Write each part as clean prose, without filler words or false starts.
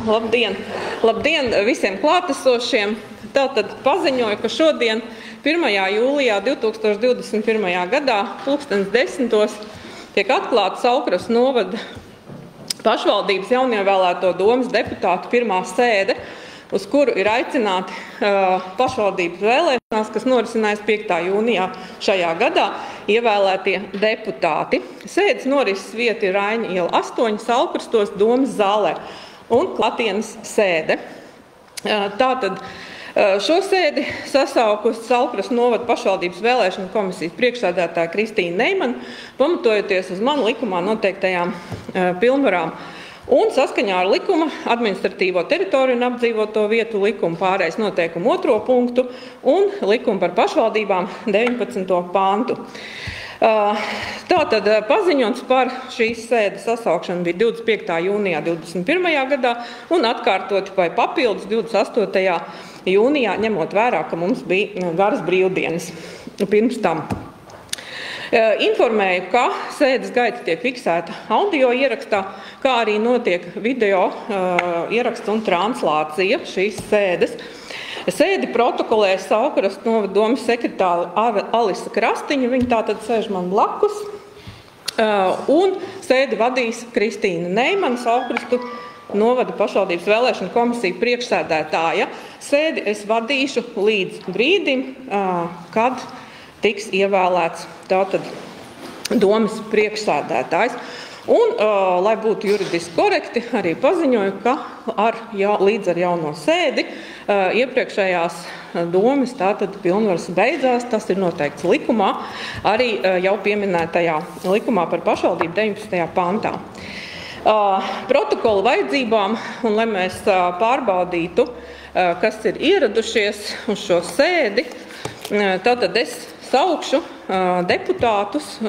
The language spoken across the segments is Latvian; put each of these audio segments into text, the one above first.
Labdien visiem klātesošiem. Tātad paziņoju, ka šodien 1. jūlijā 2021. gadā 10:10 tiek atklāta Saulkrastu novada pašvaldības jaunievēlēto domes deputātu pirmā sēde, uz kuru ir aicināti pašvaldības vēlēšanās, kas norisinājās 5. jūnijā šajā gadā, ievēlētie deputāti. Sēdes norises vieta ir Raiņa iela 8 Saulkrastos domes zālē un klātienes sēde. Tātad šo sēdi sasaukusi Saulkrastu novada pašvaldības vēlēšanu komisijas priekšsēdētāja Kristīna Neimana, pamatojoties uz man likumā noteiktajām pilnvarām. Un saskaņā ar likuma administratīvo teritoriju un apdzīvoto vietu likuma pārējais noteikumu 2. punktu un likumu par pašvaldībām 19. pantu. Tātad paziņots par šīs sēdes sasaukšanu bija 25. jūnijā 21. gadā un atkārtot vai papildus 28. jūnijā, ņemot vērā, ka mums bija garas brīvdienas pirms tam. Informēju, ka sēdes gaita tiek fiksēta audio ierakstā, kā arī notiek video ieraksts un translācija šīs sēdes. Sēdi protokolē Saulkrastu novada domes sekretāra Alisa Krastiņa, viņa tātad sēž man blakus, un sēdi vadīs Kristīna Neimana, Saulkrastu novada pašvaldības vēlēšanu komisija priekšsēdētāja. Sēdi es vadīšu līdz brīdim, kad tiks ievēlēts tātad domes priekšsēdētājs. Un, lai būtu juridiski korekti, arī paziņoju, ka līdz ar jauno sēdi iepriekšējās domes tātad pilnvaras beidzās, tas ir noteikts likumā, arī jau pieminētajā likumā par pašvaldību 19. pantā. Protokolu vajadzībām, un lai mēs pārbaudītu, kas ir ieradušies uz šo sēdi, tātad es saukšu deputātus,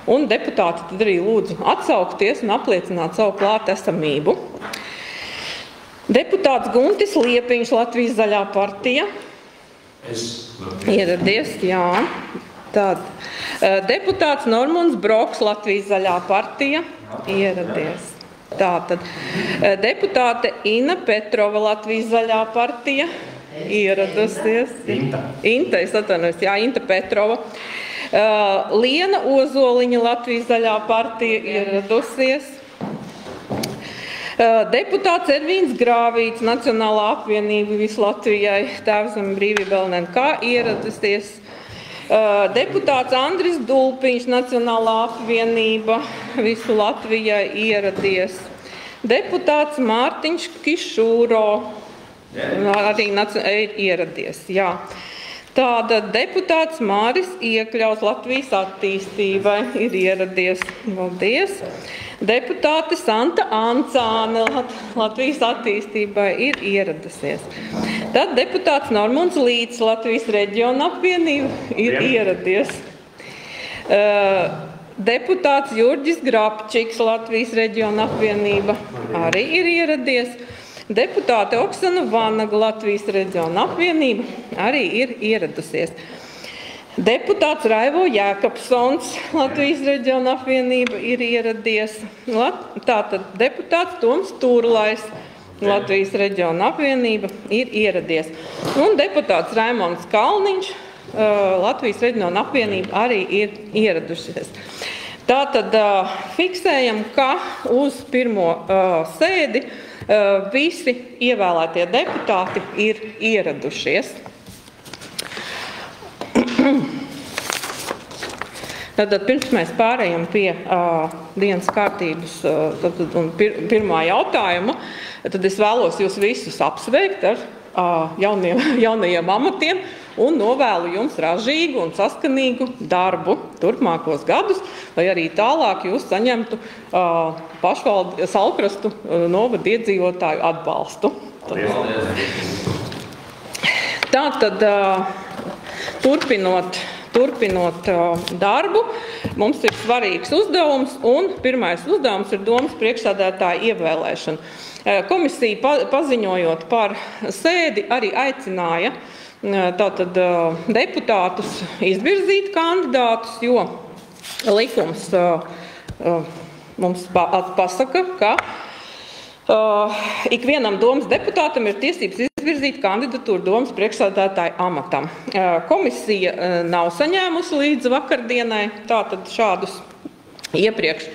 un deputāti tad arī lūdzu atsaukties un apliecināt savu klātesamību. Deputāts Guntis Liepiņš, Latvijas zaļā partija. Ieradies, jā. Tad deputāts Normunds Broks, Latvijas zaļā partija. Ieradies. Tātad deputāte Ina Petrova, Latvijas zaļā partija. Ieradusies. Inta, es atvainojos, jā, Inta Petrova. Liena Ozoliņa, Latvijas zaļā partija, ieradusies. Deputāts Edvīns Grāvīts, Nacionālā apvienība visu Latvijai, Tēvzeme brīvība LNK, ieradusies. Deputāts Andris Dulpiņš, Nacionālā apvienība visu Latvijai, ieradies. Deputāts Mārtiņš Kišūro, arī ieradies, jā. Tāda deputāts Māris Iekļaus, Latvijas attīstībai, ir ieradies. Paldies. Deputāte Santa Ancāne, Latvijas attīstībai, ir ieradusies. Tad deputāts Normunds Līts, Latvijas reģiona apvienība, ir ieradies. Deputāts Jurģis Grapčiks, Latvijas reģiona apvienība, arī ir ieradies. Deputāte Oksana Vanaga, Latvijas reģiona apvienība, arī ir ieradusies. Deputāts Raivo Jēkabsons, Latvijas reģiona apvienība, ir ieradies. Tātad deputāts Toms Turlais, Latvijas reģiona apvienība, ir ieradies. Un deputāts Raimonds Kalniņš, Latvijas reģiona apvienība, arī ir ieradušies. Tātad fiksējam, ka uz pirmo sēdi visi ievēlētie deputāti ir ieradušies. Tātad pirms mēs pārējām pie dienas kārtības un pirmā jautājuma, tad es vēlos jūs visus apsveikt ar jaunajiem amatiem un novēlu jums ražīgu un saskanīgu darbu turpmākos gadus, lai arī tālāk jūs saņemtu Saulkrastu novada iedzīvotāju atbalstu. Tātad, turpinot darbu, mums ir svarīgs uzdevums, un pirmais uzdevums ir domes priekšsēdētāja ievēlēšana. Komisija paziņojot par sēdi arī aicināja tātad deputātus izvirzīt kandidātus, jo likums mums pasaka, ka Ikvienam domas deputātam ir tiesības izvirzīt kandidatūru domas priekšsēdētāja amatam. Komisija nav saņēmusi līdz vakardienai tātad šādus iepriekš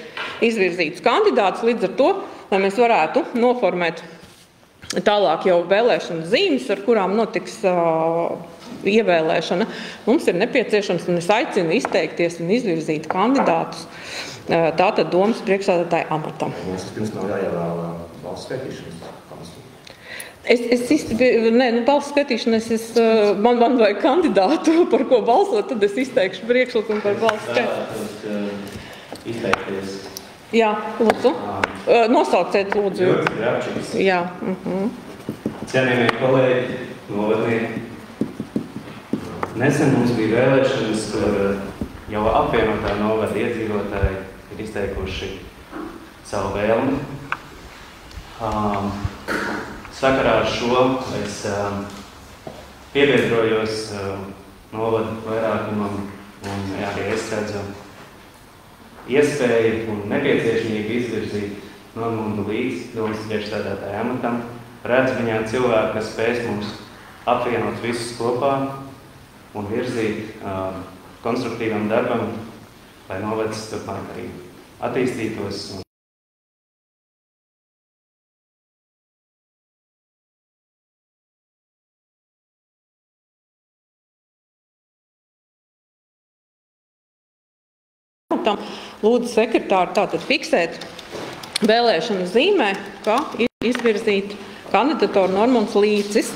izvirzītus kandidātus, līdz ar to, lai mēs varētu noformēt tālāk jau vēlēšanu zīmes, ar kurām notiks ievēlēšana, mums ir nepieciešams, un es aicinu izteikties un izvirzīt kandidātus tātad domas priekšsēdētāja amatam. Mums pirms nav jāievēl balsu skaitīšanas komisija. Balsu skaitīšanas, man vajag kandidātu, par ko balsot, tad es izteikšu priekšlikumu par balsu skaitīšanas. Izteikties. Jā, lūdzu. Nosauciet, lūdzu. Jurgs Grabčiks. Jā. Cienījamie kolēģi, novadnieki. Nesen mums bija vēlēšanas, kur jau apvienotā novada iedzīvotāji ir izteikuši savu vēlmi. Sakarā ar šo es piebiedrojos novada vairākumam un arī es redzu iespēju un nepieciešamību izvirzīt Normundu Līci domas priekšsēdētāja amatam. Redz viņā cilvēku, kas spēs mums apvienot visus kopā un virzīt konstruktīvam darbam, lai novads turpmāk arī attīstītos. Lūdzu sekretāru tātad fiksēt vēlēšanu zīmē, ka ir izvirzīt kandidatūru Normunds Līcis.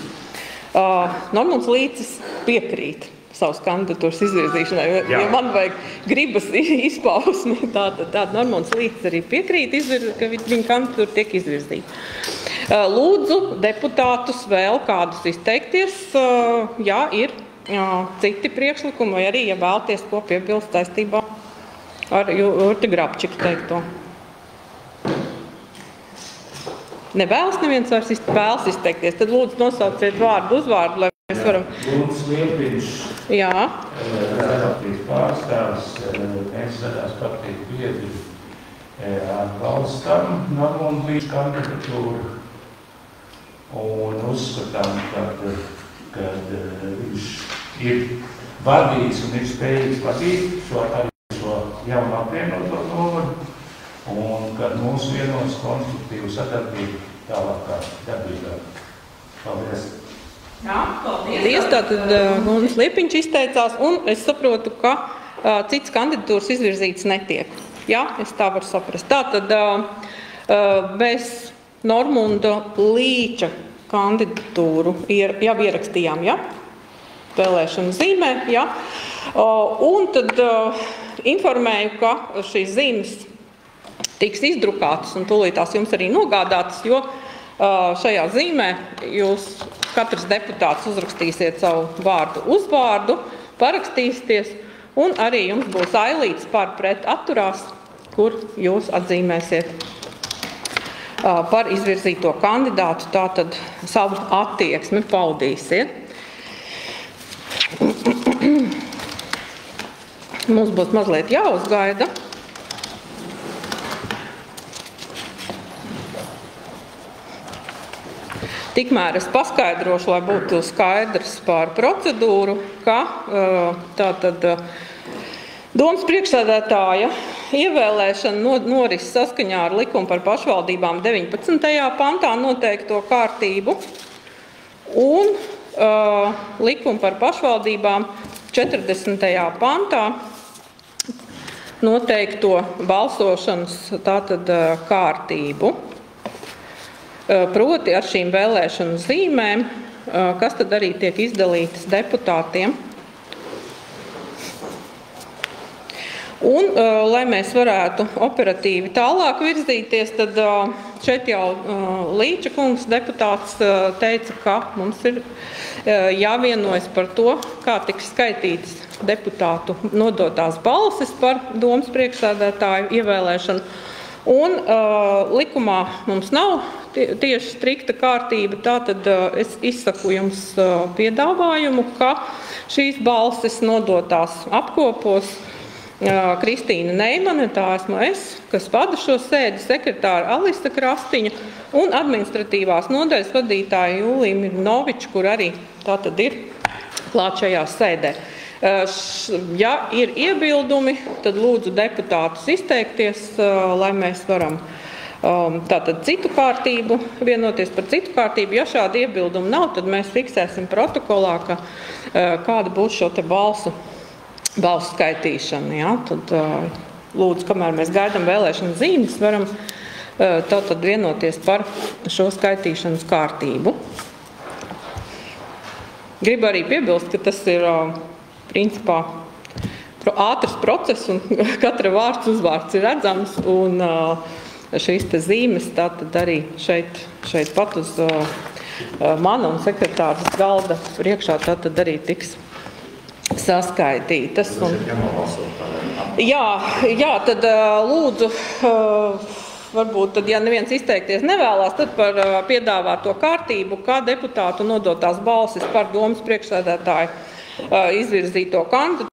Normunds Līcis piekrīt savas kandidatūras izvirzīšanai, jo man vajag gribas izpausmi. Tātad Normunds Līcis arī piekrīt, ka viņa kandidatūra tiek izvirzīta. Lūdzu deputātus vēl kādus izteikties, ja ir citi priekšlikumi, vai arī, ja vēlties ko piebilst saistībā ar Jurgu Grabčiku teikto. Nevēlas neviens vēlas izteikties, tad lūdzu nosauciet vārdu uzvārdu, lai mēs varam... Lūdzu Liepiņš, partijas pārstāvs, mēs sadās partiju biedri atbalstam Normundu Līci kandidatūru un uzskatām, ka viņš ir vadījis un ir spējīgs vadīt šo jaunu apvienoto novadu un kad mūsu vienos konstruktīvu sadarbību tālākā darbībā. Paldies! Jā, paldies! Tātad Guntis Liepiņš izteicās, un es saprotu, ka cits kandidatūras izvirzīts netiek. Jā, es tā varu saprast. Tātad mēs Normunda Līča kandidatūru jau ierakstījām, ja? Vēlēšanu zīmē, ja? Un tad informēju, ka šīs zīmes tiks izdrukātas un tūlītās jums arī nogādātas, jo šajā zīmē jūs katrs deputāts uzrakstīsiet savu vārdu uzvārdu, parakstīsieties, un arī jums būs ailīts par pret atturās, kur jūs atzīmēsiet par izvirzīto kandidātu, tātad savu attieksmi paudīsiet. Mums būs mazliet jāuzgaida. Tikmēr es paskaidrošu, lai būtu skaidrs par procedūru, ka tātad domas priekšsēdētāja ievēlēšana noris saskaņā ar likumu par pašvaldībām 19. pantā noteikto kārtību un likumu par pašvaldībām 40. pantā noteikto balsošanas tātad kārtību. Proti ar šīm vēlēšanu zīmēm, kas tad arī tiek izdalītas deputātiem. Un, lai mēs varētu operatīvi tālāk virzīties, tad šeit jau Līča kungs deputāts teica, ka mums ir jāvienojas par to, kā tiks skaitītas deputātu nodotās balsis par domas priekšsēdētāju ievēlēšanu. Un likumā mums nav tieši strikta kārtība, tātad es izsaku jums piedāvājumu, ka šīs balsis nodotās apkopos Kristīna Neimane, tā esmu es, kas vada šo sēdi, sekretāra Alisa Krastiņa un administratīvās nodaļas vadītāja Jūlija Mirnoviča, kur arī tā tad ir klāt šajā sēdē. Ja ir iebildumi, tad lūdzu deputātus izteikties, lai mēs varam tātad citu kārtību, vienoties par citu kārtību. Ja šādi iebildumi nav, tad mēs fiksēsim protokolā, kāda būs šo te balsu skaitīšana. Ja? Tad lūdzu, kamēr mēs gaidām vēlēšanu zīmes, varam tad vienoties par šo skaitīšanas kārtību. Gribu arī piebilst, ka tas ir principā ātrs process un katra vārds uzvārds ir redzams un šīs te zīmes tātad arī šeit pat uz mana un sekretāras galda priekšā tātad arī tiks saskaitītas. Jā, tad lūdzu, varbūt tad, ja neviens izteikties nevēlās, tad par piedāvāto kārtību, kā deputātu nodotās balsis par domas priekšsēdētāju izvirzīto kandidātu.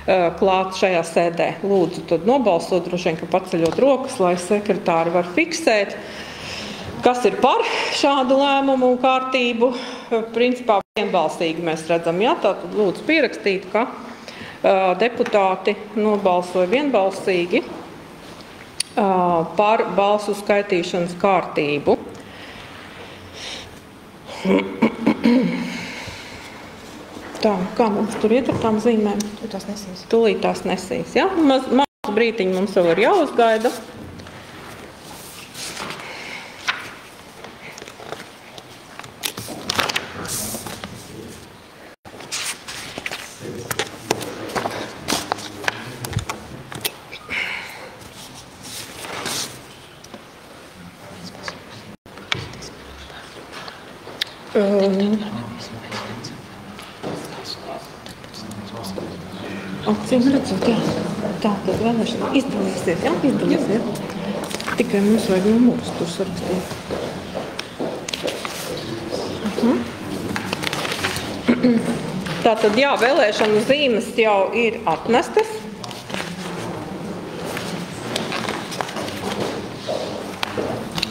Klāt šajā sēdē. Lūdzu, tad nobalsot, droši vien, ka paceļot rokas, lai sekretāri var fiksēt, kas ir par šādu lēmumu un kārtību. Principā vienbalsīgi mēs redzam, jā, tātad lūdzu pierakstīt, ka deputāti nobalsoja vienbalsīgi par balsu skaitīšanas kārtību. Tā, kā mums tur iet ar tām zīmēm? Tās nesīs. Tūlīt tās nesīs, ja? Mazu brītiņu mums vēl ir jāuzgaida. Acīm redzot, jā. Tā, tad vēlēšana izdalīsiet, jā? Izdalīsiet. Tikai mums vajag numurus tur sarakstīt. Tātad, jā, vēlēšanu zīmes jau ir atnestas.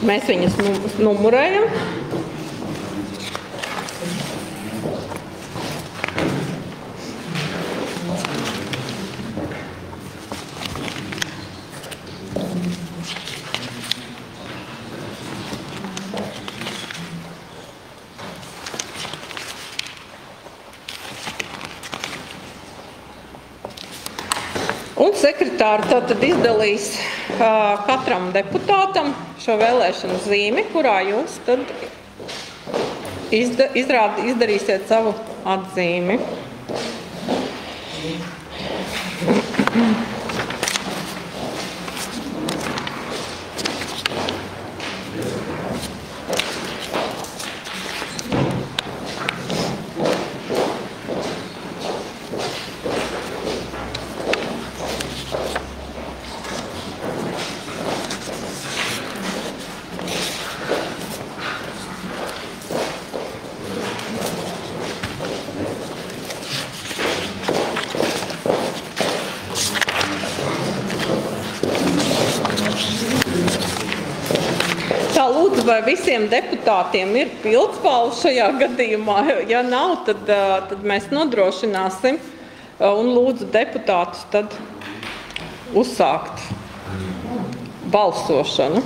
Mēs viņas numurējam. Un sekretāri tātad izdalīs katram deputātam šo vēlēšanu zīmi, kurā jūs tad izdarīsiet savu atzīmi. Vai visiem deputātiem ir pildspalva šajā gadījumā? Ja nav, tad mēs nodrošināsim un lūdzu deputātus tad uzsākt balsošanu.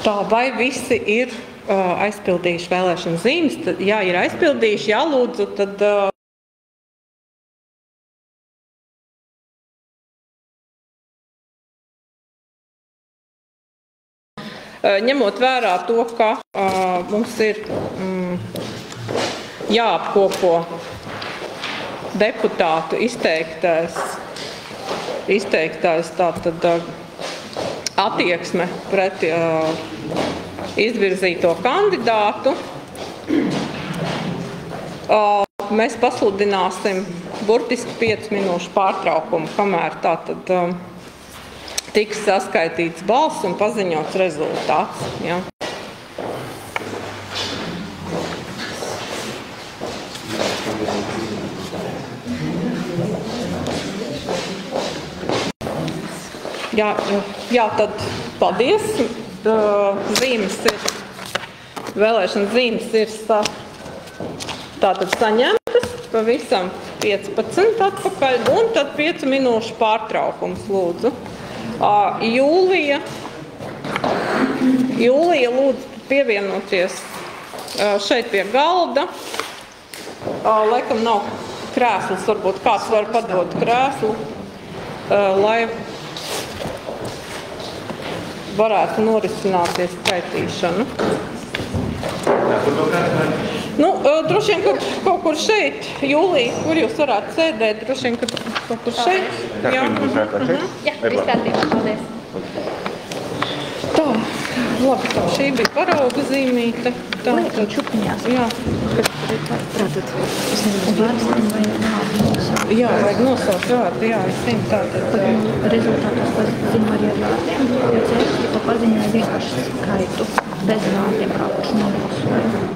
Tā, vai visi ir aizpildījuši vēlēšanu zīmes? Tad, ja ir aizpildījuši, jālūdzu, tad ņemot vērā to, ka mums ir jāapkopo deputātu izteiktais tātad attieksme pret izvirzīto kandidātu, mēs pasludināsim burtiski 5 minūšu pārtraukumu, kamēr tātad tiks saskaitīts balss un paziņots rezultāts. Ja. Jā, tad paldies. Zīmes ir, vēlēšana zīmes ir tātad saņemtas, pavisam 15 atpakaļ, un tad 5 minūšu pārtraukums lūdzu. Jūlija lūdzu pievienoties šeit pie galda. Laikam nav krēsls, varbūt kāds var padot krēslu, lai varētu norisināties skaitīšanu. Droši vien, ka kaut kur šeit, Jūlija, kur jūs varētu sēdēt, droši vien, ka kaut kur šeit. Jā, viss kārtībā, paldies. Tā, labi, tā šī bija parauga zīmīte. Liekam čupiņās. Jā. Tātad, es nezinu, vārdstam vai vārdu. Jā, vajag nosaukt vārdu, jā, es zinu tātad. Rezultātos paziņo arī ar vārdiem, jo cēlība paziņoja vienkārši skaitu bez vārdiem, kā kurš nobalsoja.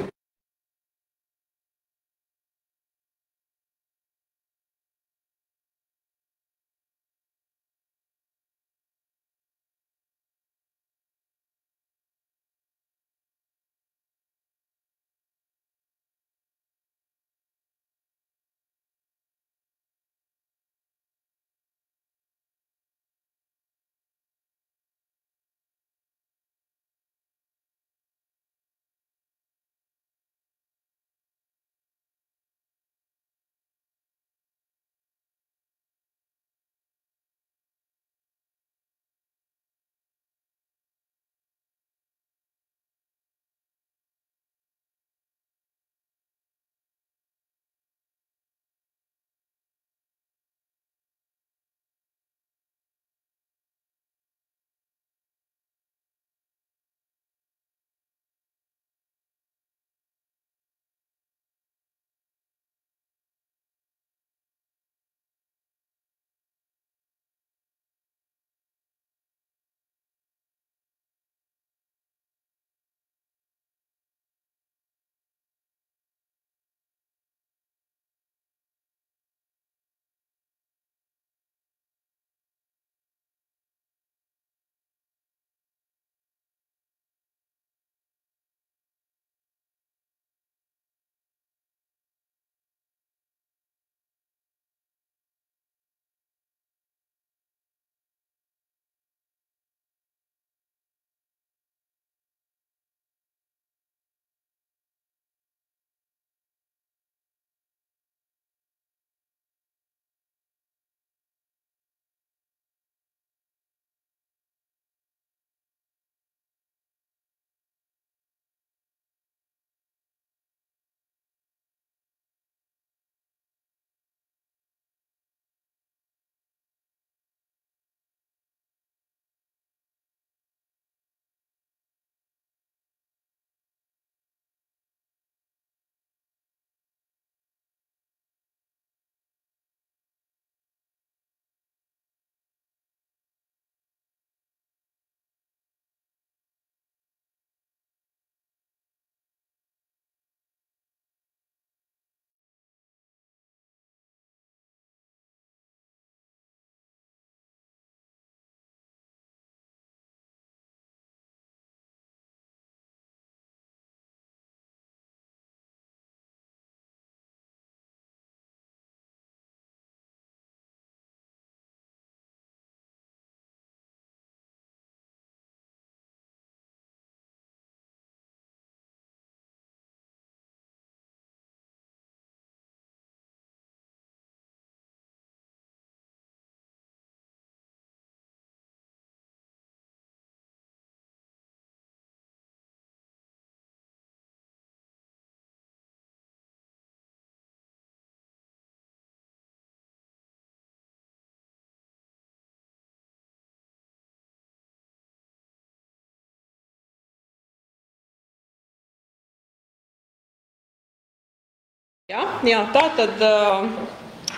Jā, tā tad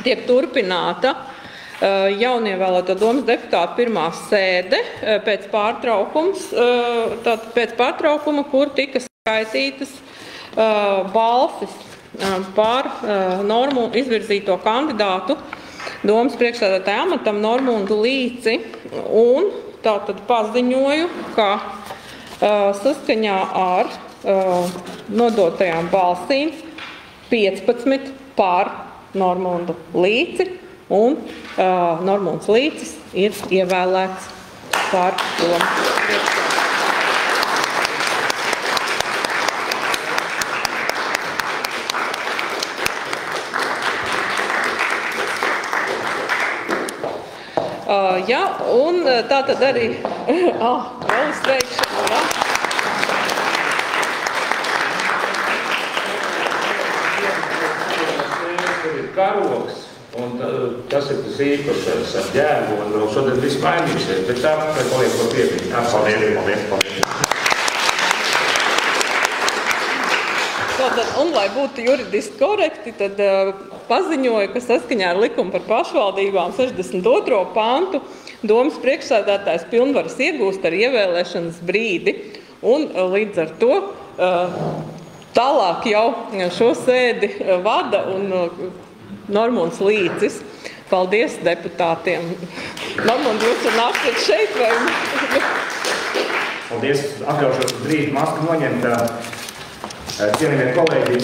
tiek turpināta jaunievēlēto domas deputātu pirmā sēde pēc pārtraukuma, kur tika skaitītas balsis par Normu izvirzīto kandidātu domas priekšsēdētāja amatam Normundu Līci, un tātad paziņoju, ka saskaņā ar nodotajām balsīm 15 pār Normundu Līci, un Normunds Līcis ir ievēlēts par domu priekšsēdētāju. Jā, un tā tad arī vēl sveikšana, jā. Karoks, un tas ir tas īpašais ar ģērbu, un vēl šodien viss mainīsies, bet tā paliek par piekrīt. Paldies. Un, lai būtu juridiski korekti, tad paziņoja, ka saskaņā ar likumu par pašvaldībām 62. pantu domas priekšsēdētājs pilnvaras iegūst ar ievēlēšanas brīdi, un līdz ar to tālāk jau šo sēdi vada un Normunds Līcis. Paldies deputātiem. Normund, jūs nāksiet šeit vai? Paldies. Atļaušos brīdi masku noņemt. Cienījamie kolēģi,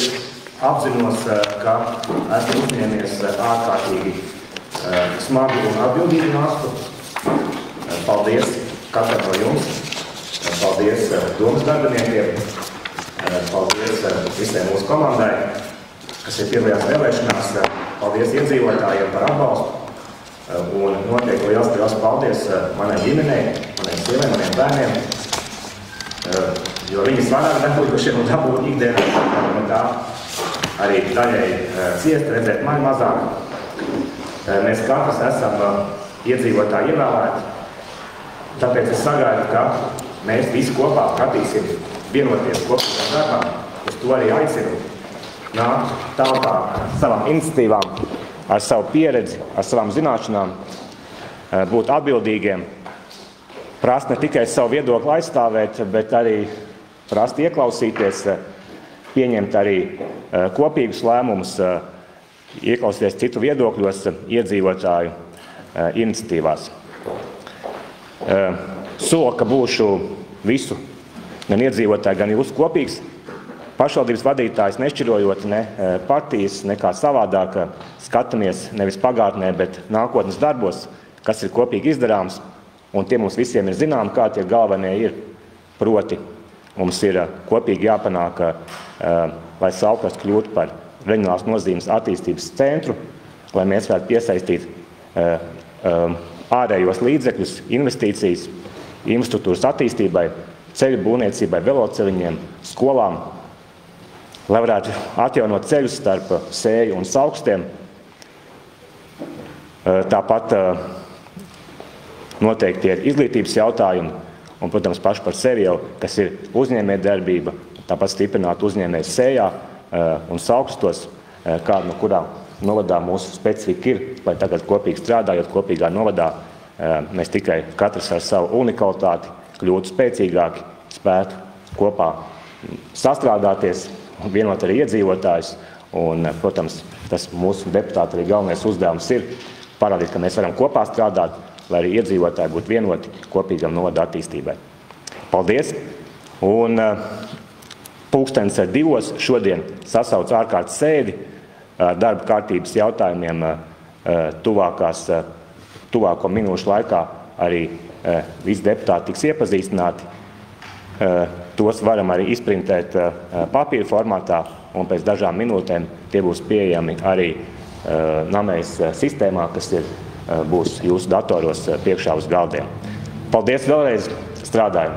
apzinos, ka esmu uzņēmies ārkārtīgi smagu un atbildīgu nastu. Paldies katram no jums. Paldies domas darbiniekiem. Paldies visai mūsu komandai, kas ir piedalījās vēlēšanās. Paldies iedzīvotājiem par atbalstu. Un noteikti liels paldies manai ģimenei, manai sievai, maniem bērniem. Jo viņas vairāk dabūjušiem un dabūt ikdienā, un tā arī daļai ciest, redzēt mani mazāk. Mēs katrs esam iedzīvotāji ievēlēti, tāpēc es sagaidu, ka mēs visi kopā skatīsim vienoties kopīgā darbā, uz to arī aicinu nākt tautā ar savām iniciatīvām, ar savu pieredzi, ar savām zināšanām, būt atbildīgiem, prast ne tikai savu viedokli aizstāvēt, bet arī prast ieklausīties, pieņemt arī kopīgus lēmumus, ieklausīties citu viedokļos, iedzīvotāju iniciatīvās. Solu, ka būšu visu, gan iedzīvotāju, gan jūsu kopīgs pašvaldības vadītājs, nešķirojot ne partijas, nekā savādāk, skatāmies nevis pagātnē, bet nākotnes darbos, kas ir kopīgi izdarāms, un tie mums visiem ir zinām, kā tie galvenie ir, proti. Mums ir kopīgi jāpanāk, lai Saulkrasts kļūtu par reģionālās nozīmes attīstības centru, lai mēs varētu piesaistīt ārējos līdzekļus, investīcijas, infrastruktūras attīstībai, ceļu būvniecībai, veloceliņiem, skolām, lai varētu atjaunot ceļus starp Sēju un Saukstiem. Tāpat noteikti ir izglītības jautājumi, un, protams, paši par sevi jau, kas ir uzņēmējdarbība, tāpat stiprināt uzņēmējus Sējā un Saukstos, kāda no kurām novadā mūsu specifika ir, lai tagad kopīgi strādājot kopīgā novadā, mēs tikai katrs ar savu unikalitāti kļūtu spēcīgāki, spētu kopā sastrādāties, vienot arī iedzīvotājus, un, protams, tas mūsu deputātu arī galvenais uzdevums ir parādīt, ka mēs varam kopā strādāt, lai arī iedzīvotāji būtu vienoti kopīgam novada attīstībai. Paldies! Un 12:02 šodien sasauc ārkārtas sēdi ar darba kārtības jautājumiem tuvāko minūšu laikā arī visi deputāti tiks iepazīstināti. Tos varam arī izprintēt papīra formātā, un pēc dažām minūtēm tie būs pieejami arī Namejas sistēmā, kas būs jūsu datoros priekšā uz galdiem. Paldies vēlreiz, strādājam!